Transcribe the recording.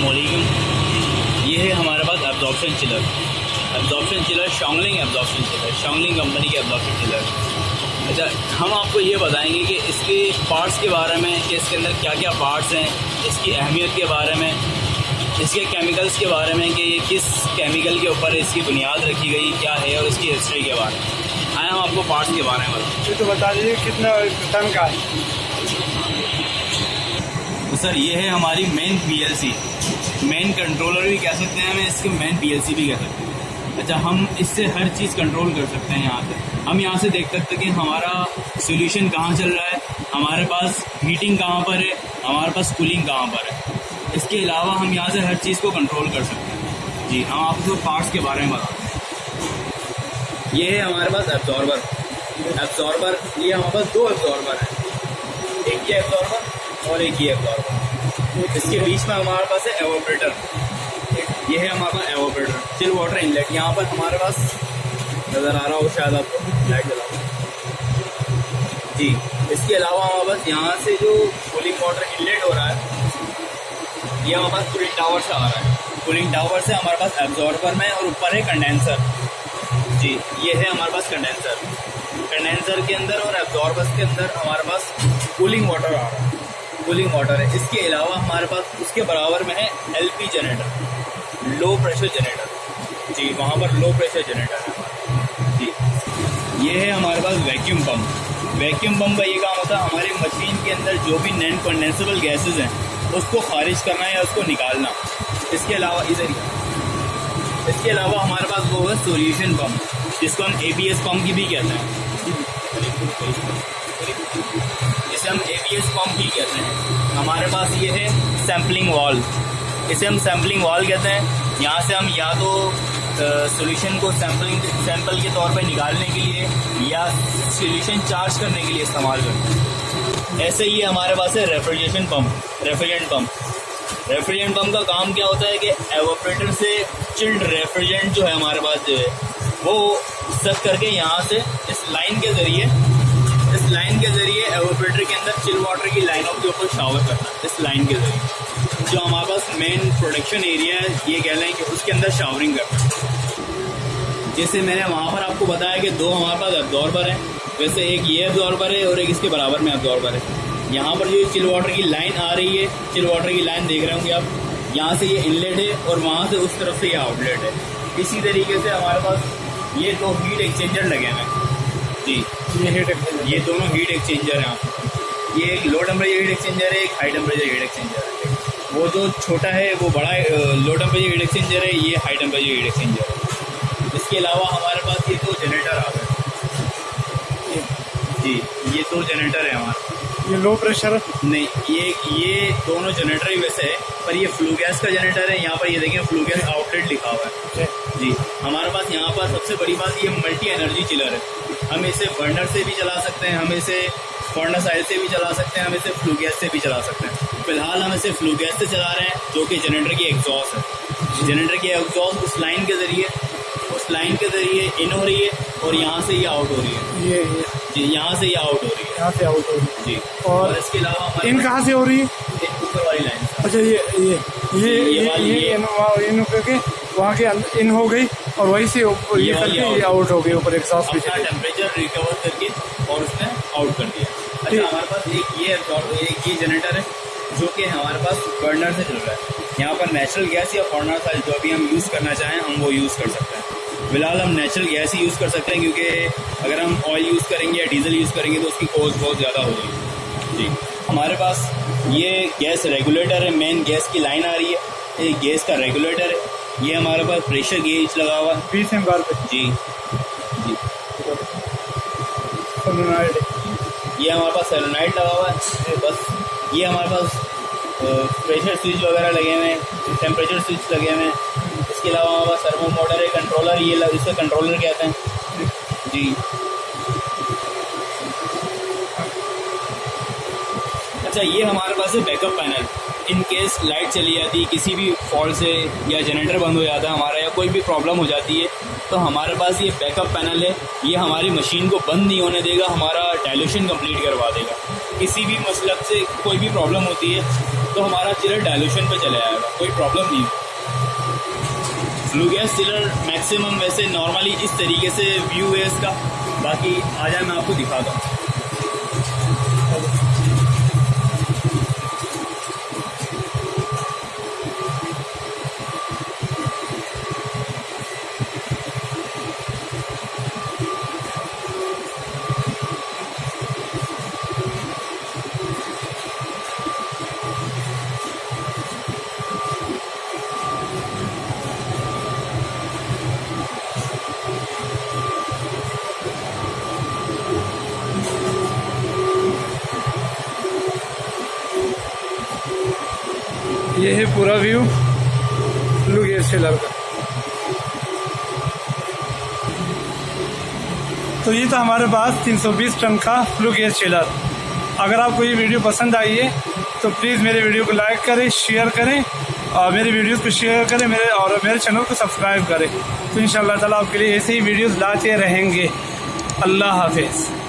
अस्सलामुअलैकुम। ये है हमारे पास एब्जॉर्प्शन चिलर शॉन्गलिंग कंपनी के एब्जॉर्प्शन चिलर। अच्छा, हम आपको ये बताएंगे कि इसके पार्ट्स के बारे में, कि इसके अंदर क्या क्या पार्ट्स हैं, इसकी अहमियत के बारे में, इसके केमिकल्स के बारे में, कि ये किस केमिकल के ऊपर इसकी बुनियाद रखी गई क्या है, और इसकी हिस्ट्री के बारे में। आए हम आपको पार्ट्स के बारे में बताएं। तो बता दीजिए कितना टन का है। तो सर, ये है हमारी मेन PLC, मेन कंट्रोलर भी कह सकते हैं, हमें इसके मेन PLC भी कह सकते हैं। अच्छा, हम इससे हर चीज़ कंट्रोल कर सकते हैं। यहाँ से हम यहाँ से देख सकते हैं कि हमारा सॉल्यूशन कहाँ चल रहा है, हमारे पास हीटिंग कहाँ पर है, हमारे पास कूलिंग कहाँ पर है। इसके अलावा हम यहाँ से हर चीज़ को कंट्रोल कर सकते हैं। जी, हम आपको पार्ट्स के बारे में बताते हैं। ये है हमारे पास एब्जॉर्बर। ये हमारे पास दो एब्जॉर्बर हैं, एक ये एब्जॉर्बर और एक ये एब्जॉर्बर। इसके बीच में हमारे पास है एवोपरेटर। ये है हमारे पास एवोपरेटर, चिल वाटर इनलेट। यहाँ पर हमारे पास नज़र आ रहा हो शायद आपको, लाइट जला जी। इसके अलावा हमारे पास यहाँ से जो कूलिंग वाटर इनलेट हो रहा है, ये हमारे पास कूलिंग टावर से आ रहा है। कूलिंग टावर से हमारे पास एब्जॉर्बर में, और ऊपर है कंडेंसर। जी, ये है हमारे पास कंडेंसर के अंदर और एब्जॉर्बर्स के अंदर हमारे पास कूलिंग वाटर आ रहा है, कूलिंग वाटर है। इसके अलावा हमारे पास उसके बराबर में है LP generator, low pressure generator. जी, वहाँ पर लो प्रेशर जनरेटर है हमारा। जी, ये है हमारे पास वैक्यूम पंप का ये काम होता है, हमारी मशीन के अंदर जो भी नॉन कंडेंसेबल गैसेज हैं उसको खारिज करना या उसको निकालना। इसके अलावा इसके अलावा हमारे पास वो है सॉल्यूशन पंप, जिसको हम ABS पंप की भी कहते हैं। इसे हम ABS पंप भी कहते हैं। हमारे पास ये है सैम्पलिंग वाल्व, इसे हम सैम्पलिंग वाल्व कहते हैं। यहाँ से हम या तो सॉल्यूशन को सैंपल के तौर पे निकालने के लिए या सॉल्यूशन चार्ज करने के लिए इस्तेमाल करते हैं। ऐसे ही हमारे पास है रेफ्रिजरेंट पंप का काम क्या होता है कि एवोपरेटर से चिल्ड रेफ्रिजरेंट जो है हमारे पास जो है वो सक करके यहाँ से इस लाइन के ज़रिए एवोपरेटर के अंदर चिल वाटर की लाइनों के ऊपर शावर करना है। इस लाइन के ज़रिए जो हमारे पास मेन प्रोडक्शन एरिया है, ये कह लें कि उसके अंदर शावरिंग करना है। जैसे मैंने वहाँ पर आपको बताया कि दो हमारे पास एब्जॉर्बर हैं, वैसे एक ये एब्जॉर्बर है और एक इसके बराबर में एब्जॉर्बर है। यहाँ पर जो चिल वाटर की लाइन आ रही है, चिल वाटर की लाइन देख रहे होंगे आप, यहाँ से ये इनलेट है और वहाँ से उस तरफ से ये आउटलेट है। इसी तरीके से हमारे पास ये दो हीट एक्सचेंजर लगे हैं। जी, ये दोनों हीट एक्सचेंजर हैं। ये एक लो टेम्परेचर हीट एक्सचेंजर है, एक हाई टेम्परेचर हीट एक्सचेंजर है। वो जो छोटा है वो बड़ा लो टेम्परेचर हीट एक्सचेंजर है, ये हाई टेम्परेचर हीट एक्सचेंजर है। इसके अलावा हमारे पास ये दो जनरेटर आ गए। जी, ये दो जनरेटर है हमारे। ये लो प्रेशर नहीं, ये दोनों जनरेटर ही वैसे है, पर ये फ्लू गैस का जनरेटर है। यहाँ पर ये देखें फ्लू गैस आउटलेट लिखा हुआ है। जी, हमारे पास यहाँ पर सबसे बड़ी बात, ये मल्टी एनर्जी चिलर है। हम इसे बर्नर से भी चला सकते हैं, हम इसे फर्नेस ऑयल से भी चला सकते हैं, हम इसे फ्लू गैस से भी चला सकते हैं। फिलहाल हम इसे फ्लू गैस से चला रहे हैं, जो कि जनरेटर की एग्जॉस्ट है। जनरेटर की एग्जॉस्ट उस लाइन के ज़रिए इन हो रही है और यहाँ से ये आउट हो रही है। ये जी, यहाँ से ये आउट हो रही है, यहाँ से आउट हो रही है। जी, और इसके अलावा इन कहाँ से हो रही है? ऊपर वाली लाइन। अच्छा, ये इन करके वहाँ के इन हो गई और वहीं से ये करके ये आउट हो गई ऊपर एग्जॉस्ट पे। अपना टेम्परेचर रिकवर करके और उसने आउट कर दिया। अच्छा, हमारे पास एक ये जनरेटर है जो कि हमारे पास बर्नर से चल रहा है। यहाँ पर नेचुरल गैस या फर्नेस ऑयल जो भी हम यूज़ करना चाहें हम वो यूज़ कर सकते हैं। फिलहाल हम नेचुरल गैस ही यूज़ कर सकते हैं, क्योंकि अगर हम ऑयल यूज़ करेंगे या डीजल यूज़ करेंगे तो उसकी कॉस्ट बहुत ज़्यादा हो जाएगी। जी, हमारे पास ये गैस रेगुलेटर है, मेन गैस की लाइन आ रही है, ये गैस का रेगुलेटर है। ये हमारे पास प्रेशर गेज लगा हुआ है 20 एम्पायर पे। जी, ये हमारे पास सोलेनॉइड लगा हुआ है। बस ये हमारे पास प्रेशर स्विच वगैरह लगे हुए हैं, टेम्परेचर स्विच लगे हुए हैं। इसके अलावा हमारे पास सर्वो मोटर है, कंट्रोलर, ये इसे कंट्रोलर कहते हैं। जी, अच्छा, ये हमारे पास है backup panel. In case light चली जाती है किसी भी फॉल्ट से, या जनरेटर बंद हो जाता है हमारा, या कोई भी प्रॉब्लम हो जाती है, तो हमारे पास ये बैकअप पैनल है। ये हमारी मशीन को बंद नहीं होने देगा, हमारा डायल्यूशन कंप्लीट करवा देगा। किसी भी मसलब से कोई भी प्रॉब्लम होती है तो हमारा चिलर डायल्यूशन पे चले आएगा, कोई प्रॉब्लम नहीं है। फ्लू गैस चिलर मैक्सिमम वैसे नॉर्मली इस तरीके से व्यू है इसका। बाकी आ जाए मैं आपको दिखाता हूँ। ये है पूरा व्यू फ्लू गैस चिलर का। तो ये था हमारे पास 320 टन का फ्लू गैस चिलर। अगर आपको ये वीडियो पसंद आई है तो प्लीज़ मेरे वीडियो को लाइक करें, शेयर करें और मेरे वीडियोस को शेयर करें मेरे चैनल को सब्सक्राइब करें। तो इंशाअल्लाह ताला आपके लिए ऐसे ही वीडियोस लाते रहेंगे। अल्लाह हाफिज़।